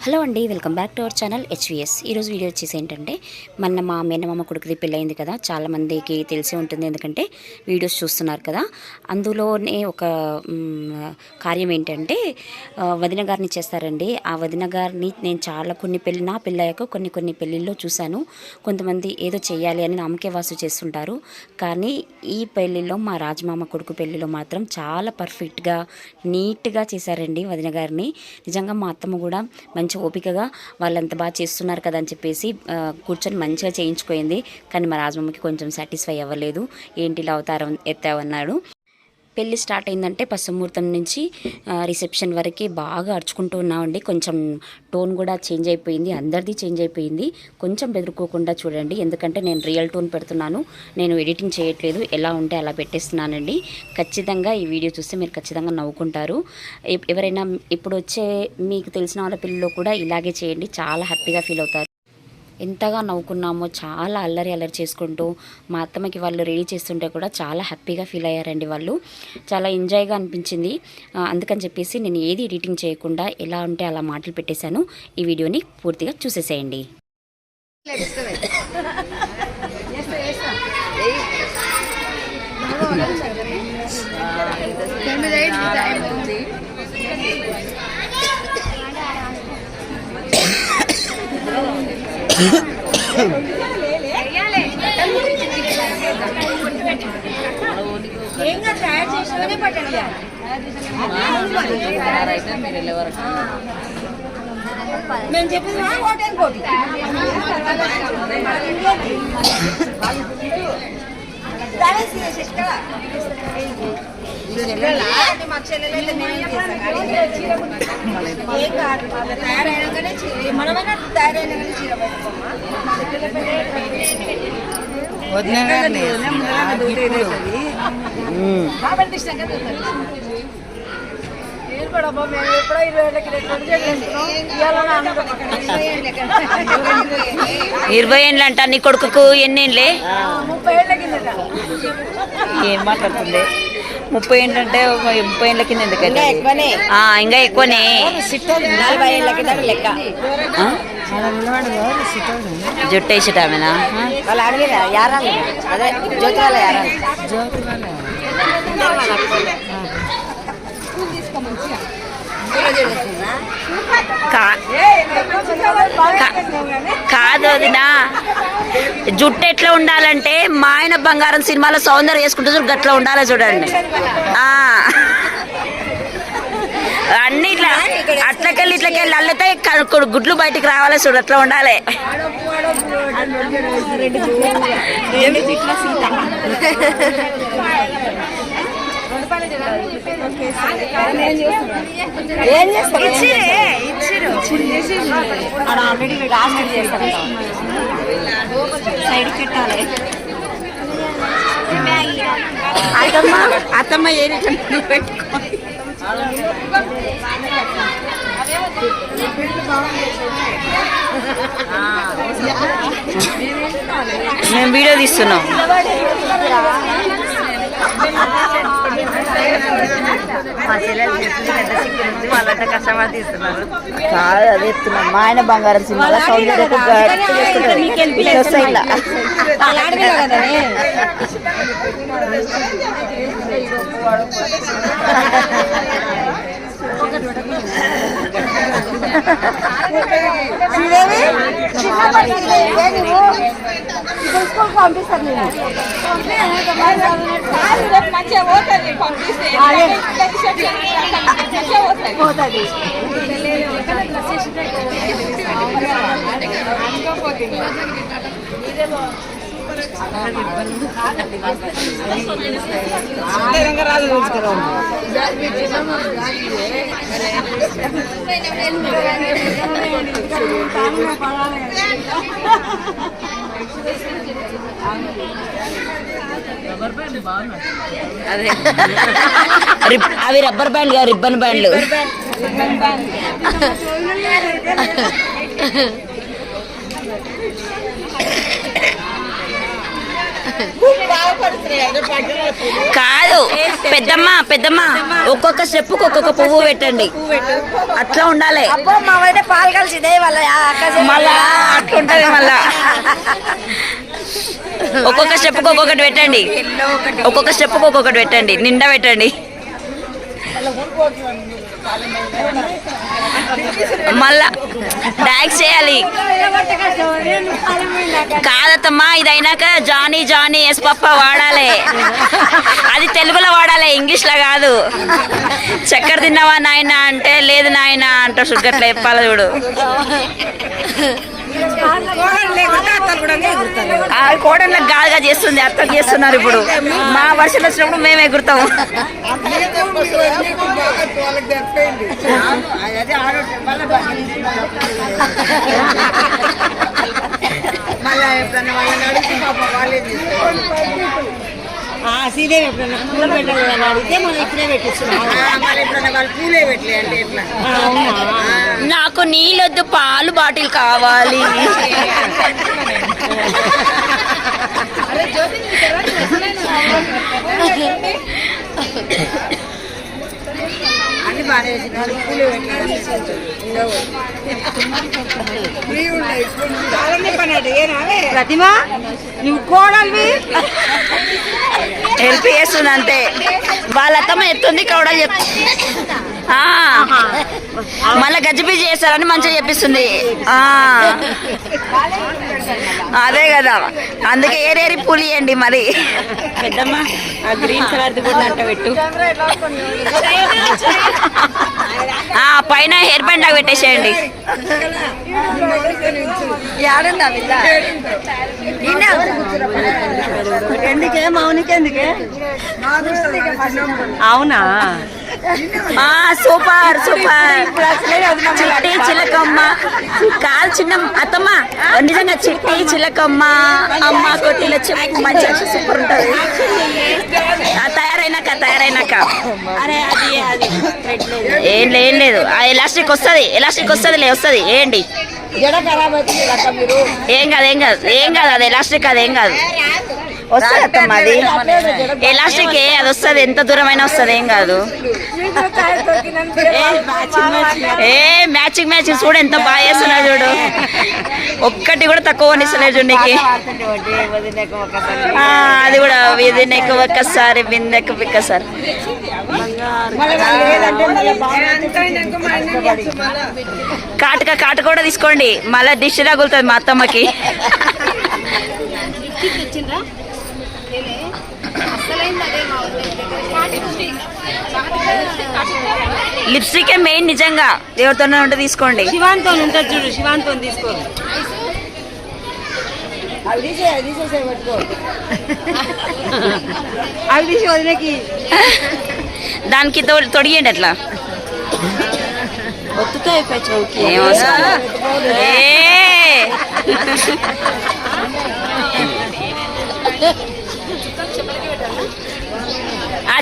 Hello అండి, welcome back to our channel HVS. ఈరోజు video వచ్చేసి ఏంటంటే మా మేనమామ కొడుకుది పెళ్ళయింది కదా, చాలామందికి తెలిసి ఉంటుంది, ఎందుకంటే వీడియోస్ చూస్తున్నారు కదా. అందులోనే ఒక కార్యం ఏంటంటే వదిన గారిని చేస్తారండి. ఆ వదిన గారిని నేను నా పెళ్ళయ్యాక కొన్ని పెళ్ళిళ్ళలో చూశాను. కొంతమంది ఏదో చెయ్యాలి అని నామకే వాసు చేస్తుంటారు, కానీ ఈ పెళ్ళిలో మా రాజమామ కొడుకు పెళ్ళిలో మాత్రం చాలా పర్ఫెక్ట్గా నీట్గా చేశారండి వదిన గారిని. నిజంగా మా అత్తమ్మ కూడా మంచి ఓపికగా వాళ్ళంత బాగా చేస్తున్నారు కదా అని చెప్పేసి కూర్చొని మంచిగా చేయించుకోయింది. కానీ మా రాజమమ్మకి కొంచెం సాటిస్ఫై అవ్వలేదు. ఏంటి ఇలా అవతారం ఎత్తావన్నాడు. పెళ్ళి స్టార్ట్ అయిందంటే పసుపు ముహూర్తం నుంచి రిసెప్షన్ వరకు బాగా అరుచుకుంటూ ఉన్నామండి. కొంచెం టోన్ కూడా చేంజ్ అయిపోయింది, అందరిది చేంజ్ అయిపోయింది. కొంచెం బెదురుకోకుండా చూడండి, ఎందుకంటే నేను రియల్ టోన్ పెడుతున్నాను, నేను ఎడిటింగ్ చేయట్లేదు. ఎలా ఉంటే అలా పెట్టేస్తున్నానండి. ఖచ్చితంగా ఈ వీడియో చూస్తే మీరు ఖచ్చితంగా నవ్వుకుంటారు. ఎవరైనా ఇప్పుడు వచ్చే మీకు తెలిసిన వాళ్ళ పెళ్ళిలో కూడా ఇలాగే చేయండి, చాలా హ్యాపీగా ఫీల్ అవుతారు. ఎంతగా నవ్వుకున్నామో, చాలా అల్లరి చేసుకుంటూ మా అత్తమ్మకి వాళ్ళు రెడీ చేస్తుంటే కూడా చాలా హ్యాపీగా ఫీల్ అయ్యారండి. వాళ్ళు చాలా ఎంజాయ్గా అనిపించింది. అందుకని చెప్పేసి నేను ఏది ఎడిటింగ్ చేయకుండా ఎలా ఉంటే అలా మాటలు పెట్టేశాను. ఈ వీడియోని పూర్తిగా చూసేసేయండి. మేము చెప్పింది హోటల్ కోటి మనమైనా తయారైనా చీర ఇరవై ఏళ్ళు అంట నీ కొడుకు. ఎన్ని ఏళ్ళే? 30 ఏళ్ళ కిందట. ఏం మాట్లాడుతుంది? 30 ఏళ్ళు అంటే 30 ఏళ్ళ కింద ఎందుకంటే ఇంకా ఎక్కువనే. 40 ఏళ్ళ కింద లెక్క. జుట్టు వేసేటామేనా? వాళ్ళు అడిగిరా యారాలు, అదే జ్యోతి వాళ్ళ యారాలు. కాదు వదినా, జుట్టు ఎట్లా ఉండాలంటే మా ఆయన బంగారం సినిమాలో సౌందర్యం వేసుకుంటే చూడు గట్లా ఉండాలి చూడండి. అన్ని ఇట్లా అట్లకెళ్ళి ఇట్లకెళ్ళి అల్లితే గుడ్లు బయటికి రావాలి చూడు, అట్లా ఉండాలి. అత్తమ్మ ఏ మేము వీడియో తీస్తున్నాం. వాళ్ళంతా కష్టపడి తీస్తున్నారు. కాదు, అదే ఎత్తున్నాం. మా ఆయన బంగారం సినిమాలో సౌందర్యం ఇలా పంపిస్తాను నేను. పోతుంది రాదు. అదే అవి రబ్బర్ బ్యాండ్ కాదు, రిబ్బన్ బ్యాండ్లు. కాదు పెద్దమ్మ ఒక్కొక్క స్టెప్ ఒక్కొక్క పువ్వు పెట్టండి, అట్లా ఉండాలి. అబ్బో మావైతే పాలు కలిసి ఇదే వాళ్ళ మళ్ళా అట్లుంటది మళ్ళా. ఒక్కొక్క స్టెప్ ఒక్కొక్కటి పెట్టండి, ఒక్కొక్క స్టెప్ ఒక్కొక్కటి పెట్టండి, నిండా పెట్టండి. మళ్ళా డాన్స్ చేయాలి. కాదత్తమ్మా, ఇది అయినాక జానీ జానీ ఎస్ పప్ప వాడాలి. అది తెలుగులో వాడాలి, ఇంగ్లీష్లో కాదు. చక్కెర తిన్నావా నాయన అంటే లేదు నాయన అంట, షుగర్లో చెప్పాలి చూడు. కోడళ్ళకి గాలిగా చేస్తుంది, అర్థం చేస్తున్నారు. ఇప్పుడు మా వర్షం వచ్చినప్పుడు మేము ఎగురుతాము. సీదే ఎప్పుడన్నా పూలు పెట్టాలని అడిగితే మనం ఇప్పుడే పెట్టిస్తున్నాం. వాళ్ళు పూలే పెట్టలే అంటే ఎట్లా? నాకు నీళ్ళొద్దు, పాలు బాటిల్ కావాలి. అన్ని బాగానే వేసిన పూలే ప్రతిమా నువ్వు కోడలివి హెల్ప్ చేస్తుంది అంతే. వాళ్ళ అత్తమ్మ ఎత్తుంది, కౌడలు చెప్తుంది. మళ్ళీ గజిబిజి చేస్తారని మంచిగా చెప్పిస్తుంది. అదే కదా, అందుకే ఏరేరి పూలియండి మరి. పెద్దమ్మ ఆ గ్రీన్ కలర్ కూడా అంట పెట్టు. పైన హెయిర్ బ్యాండ్ లాగా పెట్టేసేయండి. ఎందుకే మౌనికి ఎందుకే? అవునా, సూపర్ సూపర్. చిట్టి చిలకమ్మ కాలు చిన్న అత్తమ్మ, నిజంగా చిట్టి చిలకమ్మ అమ్మ కొట్టిల చెప్పు, మంచిగా సూపర్ ఉంటుంది. తయారైనాక అరే అది ఏం లేదు, ఆ ఎలాస్టిక్ వస్తుంది ఏంటి? ఏం కాదు అది ఎలాస్టిక్, అదేం కాదు, వస్తుంది అత్తమ్మ. అది ఎలాస్టిక్ అది వస్తుంది, ఎంత దూరమైనా వస్తుంది, ఏం కాదు. మ్యాచింగ్ చూడు ఎంత బాగా చేస్తున్నా చూడు. ఒక్కటి కూడా తక్కువ అనిస్తలేదు చూడు నీకు. అది కూడా విదినెక్క ఒక్కసారి బిందెక్క ఒక్కసారి. కాటుక కూడా తీసుకోండి, మళ్ళీ డిష్ తగులుతుంది మా అత్తమ్మకి. లిప్స్టిక్ మెయిన్, నిజంగా ఎవరితోనే ఉంటే తీసుకోండి. శివాన్తో ఉంటుంది చూడు, శివాన్తో తీసుకో. అవి తీసి వదిలేకి దానికి తొడిగండి అట్లా. ఒత్తుతాయి చౌకి.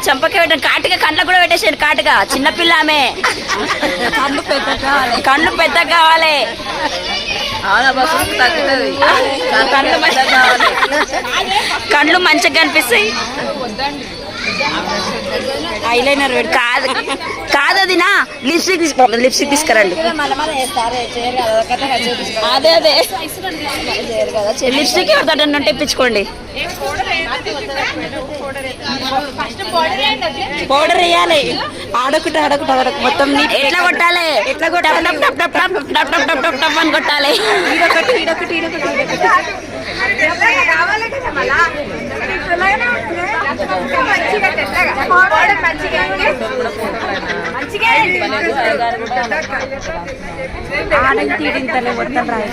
చంపకే పెట్టండి, కాటుగా కండ్లకు కూడా పెట్టేసేయండి. కాటుగా చిన్నపిల్ల ఆమె, కళ్ళు పెద్ద కావాలి. కళ్ళు మంచిగా కనిపిస్తాయి. ఐలైనర్ కాదు అదినా, లిప్స్టిక్ తీసుకురండి. అదే లిప్స్టిక్ ఎవరితో తెప్పించుకోండి. పౌడర్ వేయాలి, ఆడొకటి మొత్తం ఎట్లా కొట్టాలి, అని కొట్టాలి. తీడింతలే మొత్తం రాయి.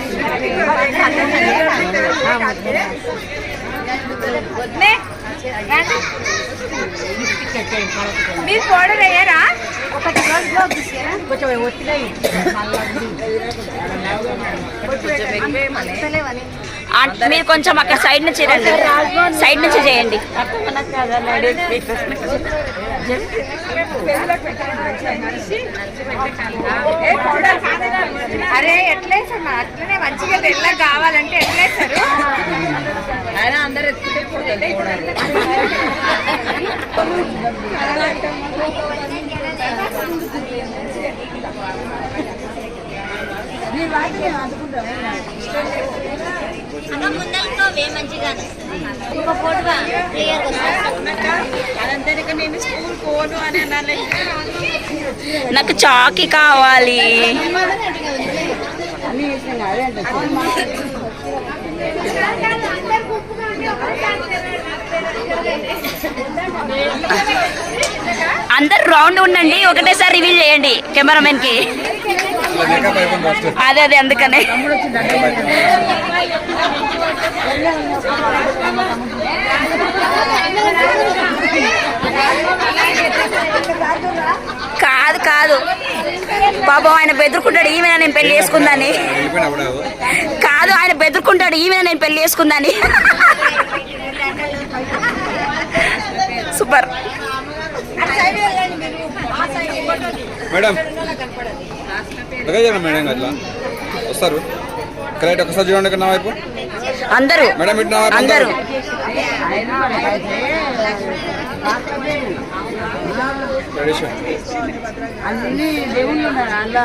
మీరు పౌడర్ వేయరా? కొంచెం ఒత్తిగా మీరు కొంచెం అక్కడ సైడ్ నుంచి రండి, సైడ్ నుంచి చేయండి. అరే ఎట్లేసమ్మా, అట్లనే మంచిగా తెల్లగా కావాలంటే ఎట్లేస్తారు? అందరు ఎత్తుకుంటే నాకు చాకీ కావాలి. అందరు రౌండ్ ఉండండి, ఒకటేసారి రివీల్ చేయండి కెమెరామెన్ కి. అదే అందుకనే. కాదు కాదు పాపం ఆయన బెదురుకుంటాడు, ఈమె నేను పెళ్లి చేసుకుందని. కాదు, ఆయన బెదురుకుంటాడు, ఈమె నేను పెళ్లి చేసుకుందని. Super madam. మేడం అట్లా వస్తారు కరెక్ట్. ఒకసారి చూడండి నా వైపు అందరూ. మేడం ఇటు నా వైపు అందరూ. అన్ని దేవుళ్ళు ఉన్నారు అందులో.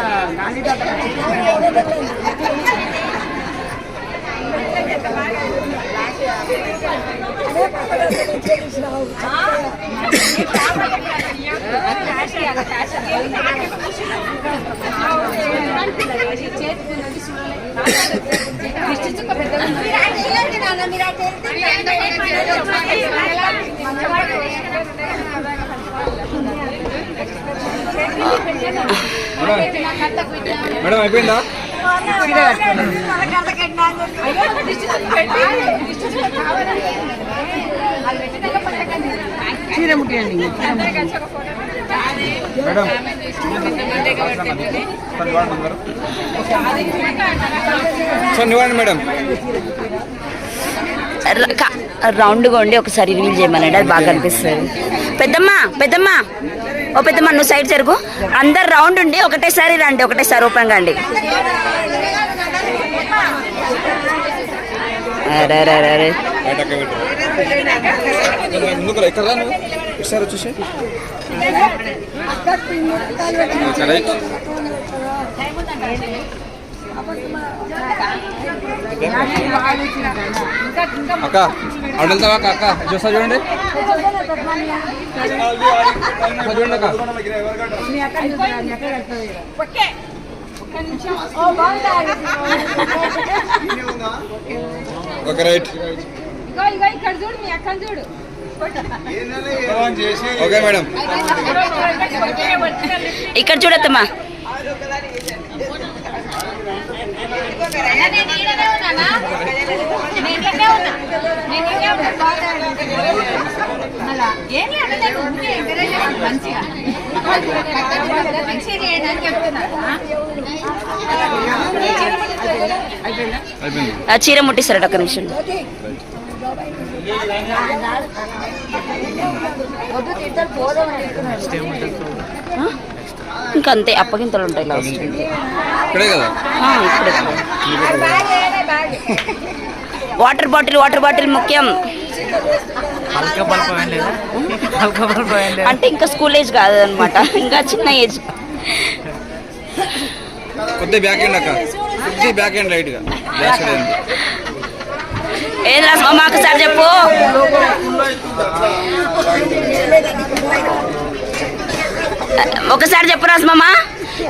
మేడం అయిపోయిందా? చీర ముట్టియండి మేడం. సార్ ఇవ్వండి మేడం. రౌండ్గా ఉండి ఒకసారి రివీల్ చేయమనండి, అది బాగా అనిపిస్తుంది. పెద్దమ్మ పెద్దమ్మ ఓ పెద్దమ్మ నువ్వు సైడ్ జరుగు. అందరు రౌండ్ ఉండి ఒకటేసారి రండి, ఒకటేసారి ఓపెన్ కండి. అరే ఎక్కడ ఒకసారి వచ్చేసి అక్క అక్కడ వెళ్తావా అక్క? అక్క చూస్తా చూడండి చూడండి అక్క. Okay right. Okay madam. ఇక్కడ చూడద్దమ్మా. చీర ముట్టిస్తారట ఒక్క నిమిషం. ఇంకంతే అప్పగింతలు ఉంటాయి లాస్ట్. వాటర్ బాటిల్ ముఖ్యం. అంటే ఇంకా స్కూల్ ఏజ్ కాదు అనమాట, ఇంకా చిన్న ఏజ్. కొద్దిగా బ్యాక్ ఎండ్ అక్క, కొద్దిగా బ్యాక్ ఎండ్ లైట్ గా. ఏది రాసు మాకు సార్ చెప్పు. ఒకసారి చెప్పు రాసమ్మ,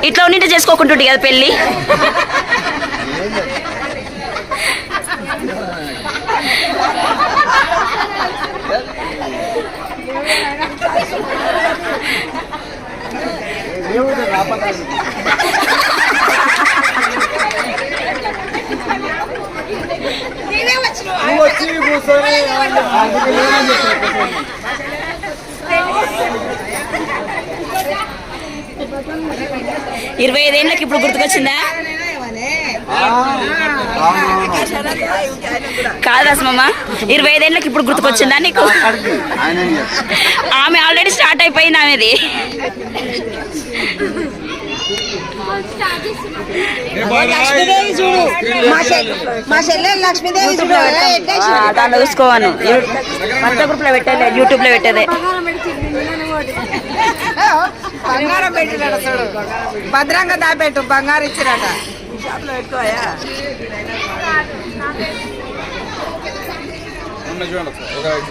ఇట్లా ఉండింటే చేసుకోకుంటుంటే కదా పెళ్ళి. ఇరవై 25 ఏళ్ళకి ఇప్పుడు గుర్తుకొచ్చిందా? కాదు రాసమ్మ, 25 ఏళ్ళకి ఇప్పుడు గుర్తుకొచ్చిందా నీకు? ఆమె ఆల్రెడీ స్టార్ట్ అయిపోయింది ఆమెది. లక్ష్మీదేవి చూడు మా చెల్లెలు లక్ష్మీదేవి చూడు దాంట్లో చూసుకోవాను వంట గ్రూప్లో పెట్టేది యూట్యూబ్లో పెట్టేదే బంగారం పెట్టినాడు చూడు భద్రంగా దాపెట్టు బంగారం ఇచ్చినట షాప్లో పెట్టుకోయా చూడండి ఒకసారి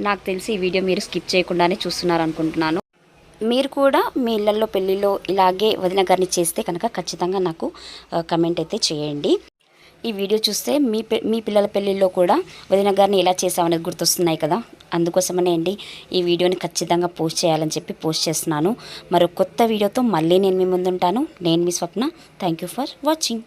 నాకు తెలిసి ఈ వీడియో మీరు స్కిప్ చేయకుండానే చూస్తున్నారు అనుకుంటున్నాను. మీరు కూడా మీ ఇళ్ళల్లో పెళ్ళిలో ఇలాగే వదిన గారిని చేస్తే కనుక ఖచ్చితంగా నాకు కమెంట్ అయితే చేయండి. ఈ వీడియో చూస్తే మీ పిల్లల పెళ్ళిళ్ళలో కూడా వదిన గారిని ఎలా చేసామనేది గుర్తొస్తున్నాయి కదా, అందుకోసమనే అండి ఈ వీడియోని ఖచ్చితంగా పోస్ట్ చేయాలని చెప్పి పోస్ట్ చేస్తున్నాను. మరో కొత్త వీడియోతో మళ్ళీ నేను మీ ముందుంటాను. నేను మీ Swapna. Thank you for watching.